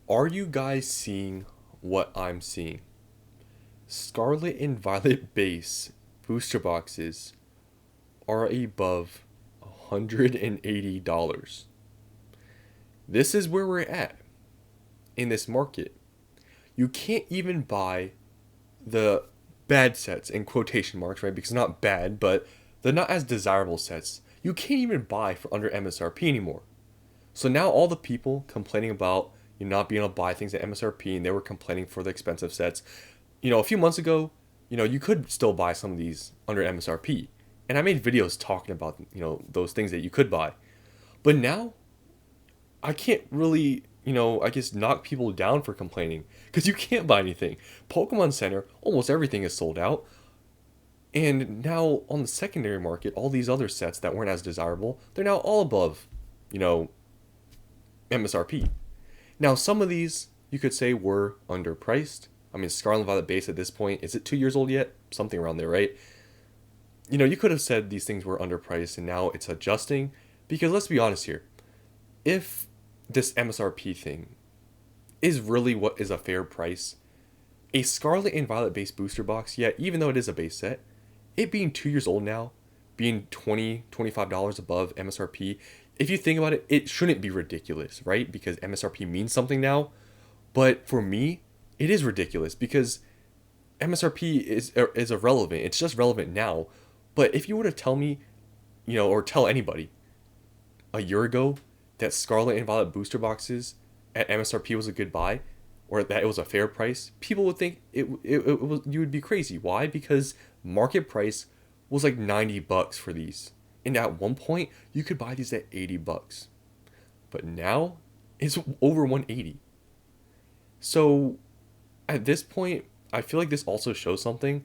Are you guys seeing what I'm seeing? Scarlet and Violet base booster boxes are above $180. This is where we're at in this market. You can't even buy the bad sets in quotation marks, right? Because not bad, but they're not as desirable sets. You can't even buy for under MSRP anymore. So now all the people complaining about you not being able to buy things at MSRP and they were complaining for the expensive sets. A few months ago, you could still buy some of these under MSRP. And I made videos talking about, those things that you could buy. But now I can't really, I guess knock people down for complaining because you can't buy anything. Pokemon Center, almost everything is sold out. And now on the secondary market, all these other sets that weren't as desirable, they're now all above, you know, MSRP. Now, some of these you could say were underpriced. I mean, Scarlet and Violet base at this point, is it 2 years old yet? Something around there, right? You could have said these things were underpriced and now it's adjusting. Because let's be honest here. If this MSRP thing is really what is a fair price, a Scarlet and Violet base booster box, yeah, even though it is a base set, it being 2 years old now, being $25 above MSRP, if you think about it, it shouldn't be ridiculous, right? Because MSRP means something now. But for me, it is ridiculous because MSRP is irrelevant. It's just relevant now. But if you were to tell me, or tell anybody a year ago that Scarlet and Violet booster boxes at MSRP was a good buy, or that it was a fair price, people would think it was, you would be crazy. Why? Because market price was like $90 for these. And at one point, you could buy these at $80. But now it's over 180. So at this point, I feel like this also shows something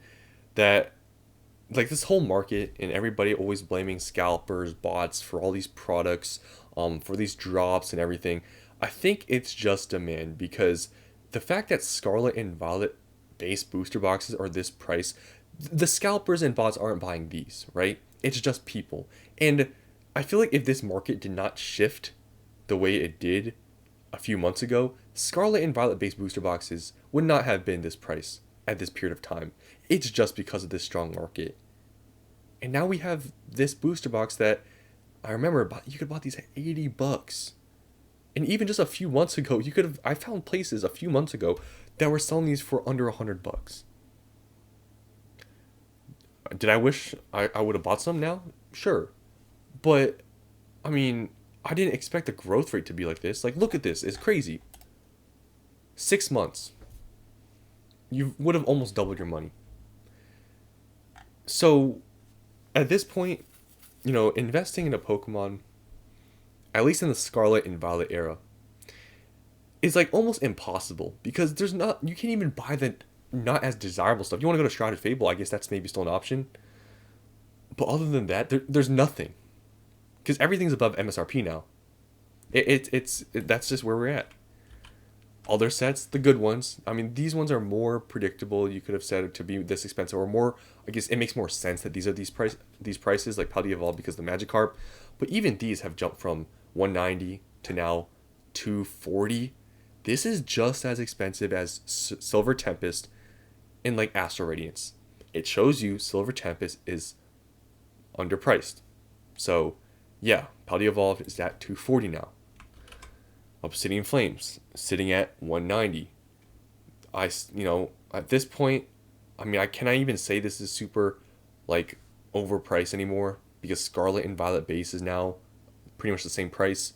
that like this whole market and everybody always blaming scalpers, bots for all these products, for these drops and everything. I think it's just demand because the fact that Scarlet and Violet base booster boxes are this price, the scalpers and bots aren't buying these, right? It's just people. And I feel like if this market did not shift the way it did a few months ago, Scarlet and Violet base booster boxes would not have been this price at this period of time. It's just because of this strong market. And now we have this booster box that I remember you could buy these at $80. And even just a few months ago, I found places a few months ago that were selling these for under $100. Did I wish I would have bought some now? Sure. But I mean, I didn't expect the growth rate to be like this. Like, look at this. It's crazy. 6 months. You would have almost doubled your money. So, at this point, investing in a Pokemon, at least in the Scarlet and Violet era, is like almost impossible because you can't even buy the not as desirable stuff. You want to go to Shrouded Fable, I guess that's maybe still an option. But other than that, there's nothing. Because everything's above MSRP now. That's just where we're at. Other sets, the good ones. I mean, these ones are more predictable. You could have said it to be this expensive, or more. I guess it makes more sense that these prices like Paldea Evolved because of the Magikarp. But even these have jumped from 190 to now 240. This is just as expensive as Silver Tempest and like Astral Radiance. It shows you Silver Tempest is underpriced. So, yeah, Paldea Evolved is at 240 now. Obsidian Flames sitting at 190. At this point, I mean, can I even say this is super like overpriced anymore because Scarlet and Violet base is now pretty much the same price.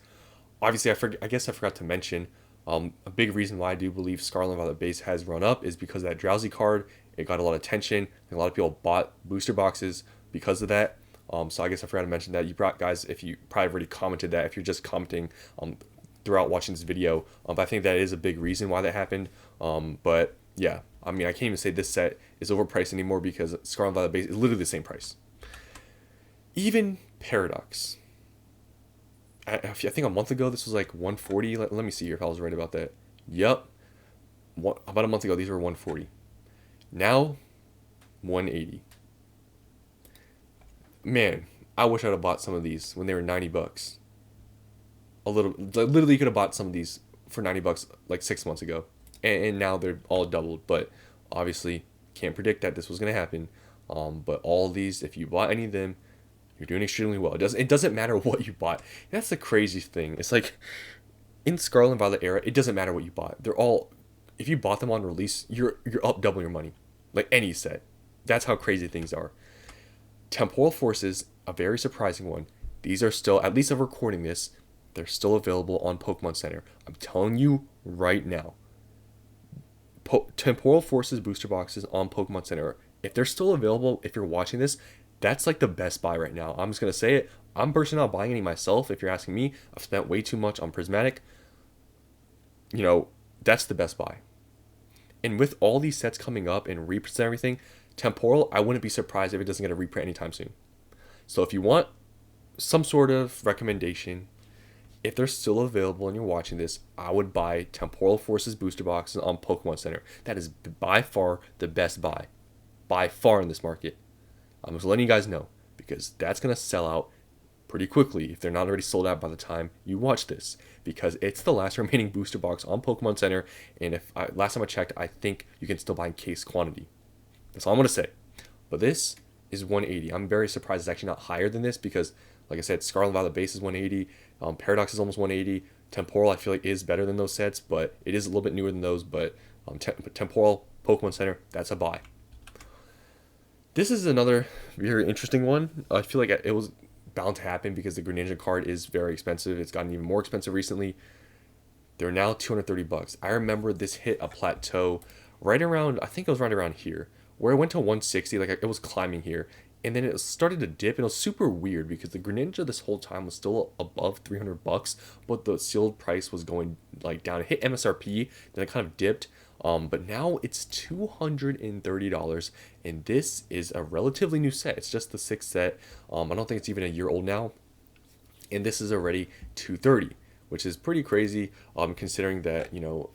Obviously, I guess I forgot to mention a big reason why I do believe Scarlet and Violet base has run up is because of that Drowsy card. It got a lot of attention. And a lot of people bought booster boxes because of that. So I guess I forgot to mention that. Guys, if you probably already commented that, if you're just commenting throughout watching this video, I think that is a big reason why that happened. But yeah, I mean, I can't even say this set is overpriced anymore because Scarlet and Violet base is literally the same price. Even Paradox. I think a month ago this was like 140. Let me see here if I was right about that. Yup. About a month ago these were 140. Now 180. Man, I wish I'd have bought some of these when they were $90. Literally you could have bought some of these for 90 bucks like 6 months ago, and now they're all doubled. But obviously, can't predict that this was gonna happen. But all these, if you bought any of them, you're doing extremely well. It doesn't matter what you bought. That's the crazy thing. It's like in Scarlet and Violet era, it doesn't matter what you bought. They're all, if you bought them on release, you're up double your money, like any set. That's how crazy things are. Temporal Forces, a very surprising one. These are still, at least of recording this, they're still available on Pokemon Center. I'm telling you right now. Temporal Forces booster boxes on Pokemon Center, if they're still available, if you're watching this, that's like the best buy right now. I'm just going to say it. I'm personally not buying any myself. If you're asking me, I've spent way too much on Prismatic. That's the best buy. And with all these sets coming up and reprints and everything, Temporal, I wouldn't be surprised if it doesn't get a reprint anytime soon. So if you want some sort of recommendation, if they're still available and you're watching this, I would buy Temporal Forces booster boxes on Pokemon Center. That is by far the best buy. By far in this market. I'm just letting you guys know, because that's going to sell out pretty quickly if they're not already sold out by the time you watch this, because it's the last remaining booster box on Pokemon Center, and last time I checked, I think you can still buy in case quantity. That's all I'm going to say. But this is 180. I'm very surprised it's actually not higher than this, because like I said, Scarlet and Violet base is 180, Paradox is almost 180, Temporal I feel like is better than those sets, but it is a little bit newer than those. But Temporal Pokemon Center, that's a buy. This is another very interesting one. I feel like it was bound to happen because the Greninja card is very expensive. It's gotten even more expensive recently. They're now 230 bucks. I remember this hit a plateau right around, I think it was right around here, where it went to 160, like it was climbing here. And then it started to dip, and it was super weird because the Greninja this whole time was still above 300 bucks, but the sealed price was going like down. It hit MSRP, then it kind of dipped. But now it's $230, and this is a relatively new set. It's just the 6th set. I don't think it's even a year old now, and this is already $230, which is pretty crazy. Considering that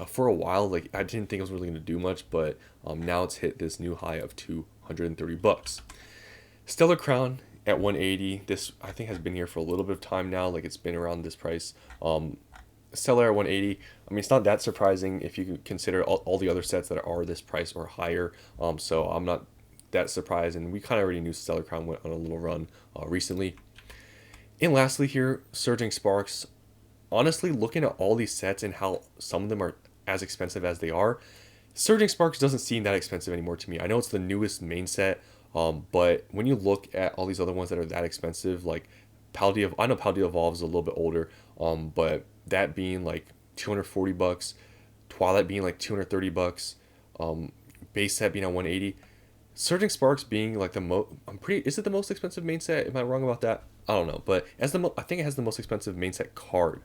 for a while, like I didn't think it was really going to do much, but now it's hit this new high of 230 bucks. Stellar Crown at 180. This I think has been here for a little bit of time now. Like it's been around this price. Stellar at 180. I mean, it's not that surprising if you consider all the other sets that are this price or higher. So I'm not that surprised, and we kind of already knew Stellar Crown went on a little run recently. And lastly here, Surging Sparks. Honestly, looking at all these sets and how some of them are as expensive as they are, Surging Sparks doesn't seem that expensive anymore to me. I know it's the newest main set, but when you look at all these other ones that are that expensive, like Paldea, I know Paldea Evolve is a little bit older, but that being like 240 bucks, Twilight being like 230 bucks, base set being at 180, Surging Sparks being like the most, is it the most expensive main set? Am I wrong about that? I don't know, but I think it has the most expensive main set card.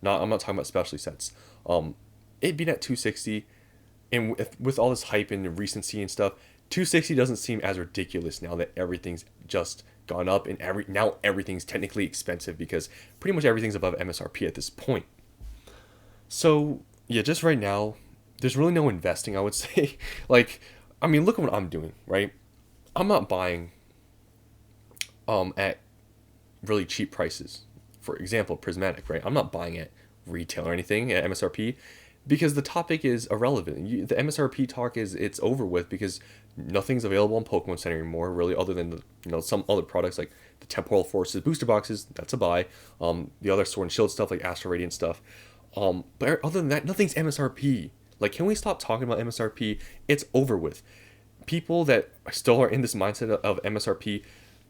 I'm not talking about specialty sets. It being at 260, and with all this hype and recency and stuff, 260 doesn't seem as ridiculous now that everything's just gone up, and now everything's technically expensive because pretty much everything's above MSRP at this point. So yeah, just right now, there's really no investing, I would say. Like, I mean, look at what I'm doing, right? I'm not buying at really cheap prices. For example, Prismatic, right? I'm not buying at retail or anything at MSRP because the topic is irrelevant. The MSRP talk it's over with because nothing's available on Pokemon Center anymore, really, other than some other products like the Temporal Forces booster boxes. That's a buy. The other Sword and Shield stuff like Astral Radiant stuff. But other than that, nothing's MSRP. Like, can we stop talking about MSRP? It's over with. People that still are in this mindset of MSRP,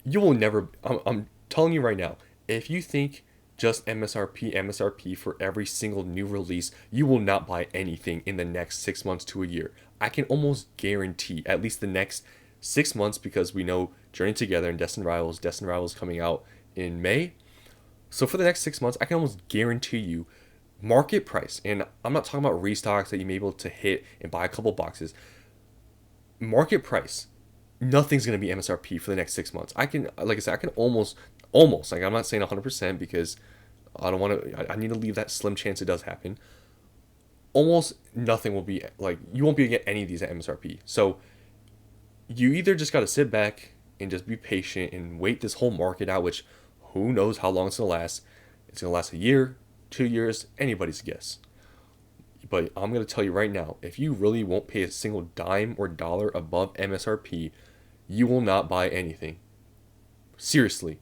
you will never. I'm telling you right now, if you think just MSRP for every single new release, you will not buy anything in the next 6 months to a year. I can almost guarantee at least the next 6 months, because we know Journey Together and Destined Rivals coming out in May. So for the next 6 months, I can almost guarantee you market price, and I'm not talking about restocks that you may be able to hit and buy a couple boxes. Market price, nothing's going to be MSRP for the next 6 months. I can, like I said, I can almost, like, I'm not saying 100% because I don't want to, I need to leave that slim chance it does happen. Almost nothing will be, like, you won't be able to get any of these at MSRP. So you either just got to sit back and just be patient and wait this whole market out, which who knows how long it's going to last. It's going to last a year, 2 years, anybody's guess. But I'm going to tell you right now, if you really won't pay a single dime or dollar above MSRP, you will not buy anything. Seriously.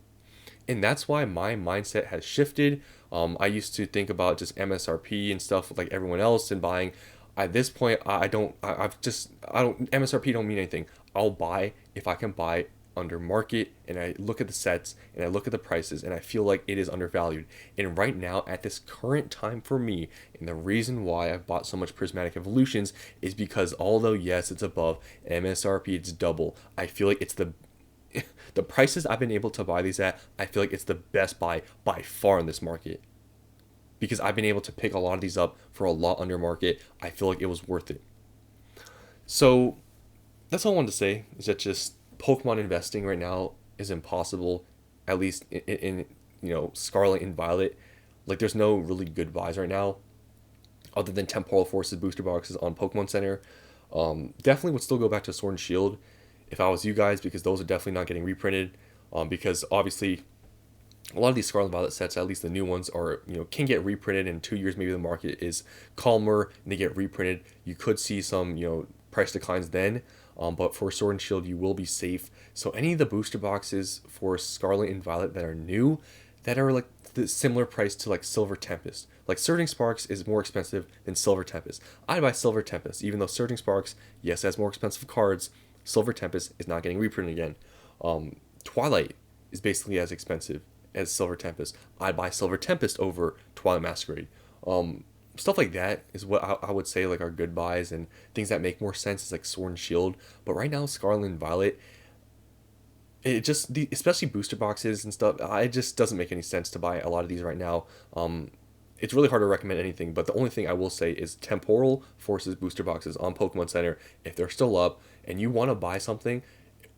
And that's why my mindset has shifted. I used to think about just MSRP and stuff like everyone else and buying. At this point, I don't. I don't. MSRP don't mean anything. I'll buy if I can buy under market, and I look at the sets and I look at the prices and I feel like it is undervalued. And right now, at this current time for me, and the reason why I've bought so much Prismatic Evolutions is because although yes, it's above MSRP, it's double. I feel like it's the prices I've been able to buy these at, I feel like it's the best buy by far in this market. Because I've been able to pick a lot of these up for a lot under market. I feel like it was worth it. So that's all I wanted to say is that just Pokemon investing right now is impossible, at least in Scarlet and Violet. Like there's no really good buys right now, other than Temporal Forces booster boxes on Pokemon Center. Definitely would still go back to Sword and Shield if I was you guys, because those are definitely not getting reprinted. Because obviously a lot of these Scarlet and Violet sets, at least the new ones, are can get reprinted in 2 years. Maybe the market is calmer and they get reprinted. You could see some price declines then. But for Sword and Shield, you will be safe. So any of the booster boxes for Scarlet and Violet that are new, that are like the similar price to like Silver Tempest. Like Surging Sparks is more expensive than Silver Tempest. I'd buy Silver Tempest, even though Surging Sparks, yes, has more expensive cards. Silver Tempest is not getting reprinted again. Twilight is basically as expensive as Silver Tempest. I'd buy Silver Tempest over Twilight Masquerade. Stuff like that is what I would say like are good buys, and things that make more sense is like Sword and Shield. But right now, Scarlet and Violet, it just especially booster boxes and stuff, it just doesn't make any sense to buy a lot of these right now. It's really hard to recommend anything, but the only thing I will say is Temporal Forces booster boxes on Pokemon Center, if they're still up and you want to buy something,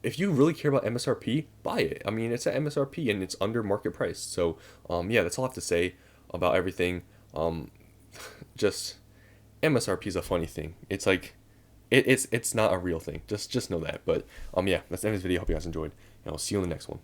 if you really care about MSRP, buy it. I mean, it's at MSRP and it's under market price. So yeah, that's all I have to say about everything. Just MSRP is a funny thing. It's like it's not a real thing. Just know that. But yeah, that's the end of this video. Hope you guys enjoyed, and I'll see you in the next one.